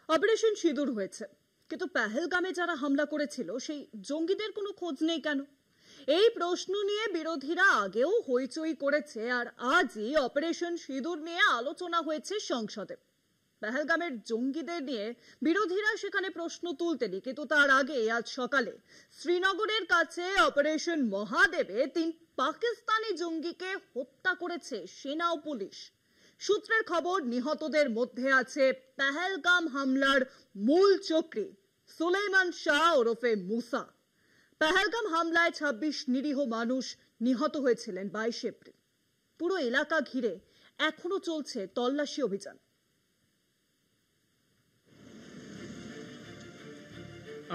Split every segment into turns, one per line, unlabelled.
Operation সিঁদুর হয়েছে, কিন্তু পেহেলগামে যারা হামলা করেছিল সেই জঙ্গিদের কোনো খোঁজ নেই কেন? এই প্রশ্ন নিয়ে বিরোধীরা আগেও হইচই করেছে, আর আজই অপারেশন সিঁদুর নিয়ে আলোচনা হয়েছে সংসদে। পেহেলগামের জঙ্গিদের নিয়ে বিরোধীরা সেখানে প্রশ্ন তুলতেনি, কিন্তু তার আগে আজ সকালে শ্রীনগরের কাছে অপারেশন মহাদেবে 3 পাকিস্তানি জঙ্গিকে হত্যা করেছে সেনা ও পুলিশ। সূত্রের খবর, নিহতদের মধ্যে আছে পেহেলগাম হামলার মূল চক্রী সুলাইমান শাহ ওরফে মুসা। পেহেলগাম হামলায় 26 নিরীহ মানুষ নিহত হয়েছিলেন 22 এপ্রিল। পুরো এলাকা ঘিরে এখনো চলছে তল্লাশি অভিযান।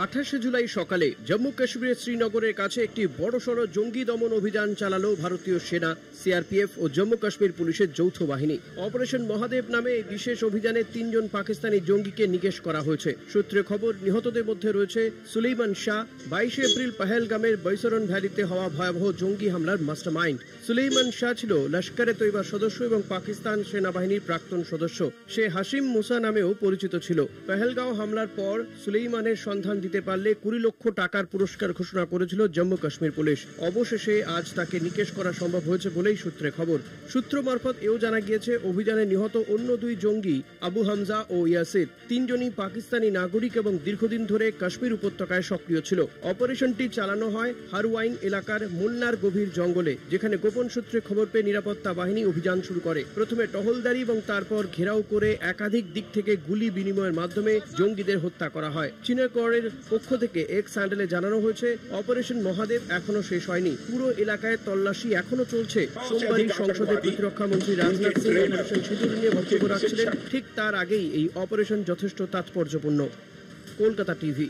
28 জুলাই সকালে জম্মু কাশ্মীরের শ্রীনগরের কাছে একটি বড়সড় জঙ্গি দমন অভিযান চালালো ভারতীয় সেনা, সিআরপিএফ ও জম্মু কাশ্মীর পুলিশের যৌথ বাহিনী। অপারেশন মহাদেব নামে এই বিশেষ অভিযানে 3 জন পাকিস্তানি জঙ্গিকে নিকেশ করা হয়েছে। সূত্রে খবর, নিহতদের মধ্যে রয়েছে সুলাইমান শাহ, 22 এপ্রিল পেহেলগামের বৈসরন ভ্যালিতে হওয়া ভয়াবহ জঙ্গি হামলার মাস্টারমাইন্ড। সুলাইমান শাহ ছিল লস্করে তৈবার সদস্য এবং পাকিস্তান সেনাবাহিনীর প্রাক্তন সদস্য। সে হাসিম মুসা নামেও পরিচিত ছিল। পেহেলগাঁও হামলার পর সুলাইমানের সন্ধান দিতে পারলে 20 লক্ষ টাকার পুরস্কার ঘোষণা করেছিল জম্মু কাশ্মীর পুলিশ। অবশেষে আজ তাকে নিকেশ করা সম্ভব হয়েছে বলেই সূত্রে খবর। সূত্র মারফত এও জানা গিয়েছে, অভিযানে নিহত অন্য 2 জঙ্গি আবু হামজা ও ইয়াসির, 3 জনই পাকিস্তানি নাগরিক এবং দীর্ঘদিন ধরে কাশ্মীর উপত্যকায় সক্রিয় ছিল। অপারেশনটি চালানো হয় হারওয়াইং এলাকার মুন্নার গভীর জঙ্গলে, যেখানে গোপন সূত্রে খবর পেয়ে নিরাপত্তা বাহিনী অভিযান শুরু করে। প্রথমে টহলদারি এবং তারপর ঘেরাও করে একাধিক দিক থেকে গুলি বিনিময়ের মাধ্যমে জঙ্গিদের হত্যা করা হয়। চীনের পক্ষ থেকে এক্স হ্যান্ডেলে জানানো হয়েছে, অপারেশন মহাদেব এখনো শেষ হয়নি। পুরো এলাকায় তল্লাশি এখনো চলছে। সোমবারই সংসদে প্রতিরক্ষা মন্ত্রী রাজনাথ সিং অপারেশন সিঁদুর নিয়ে বক্তব্য রাখছিলেন। ঠিক তার আগেই এই অপারেশন যথেষ্ট তাৎপর্যপূর্ণ। কলকাতা টিভি।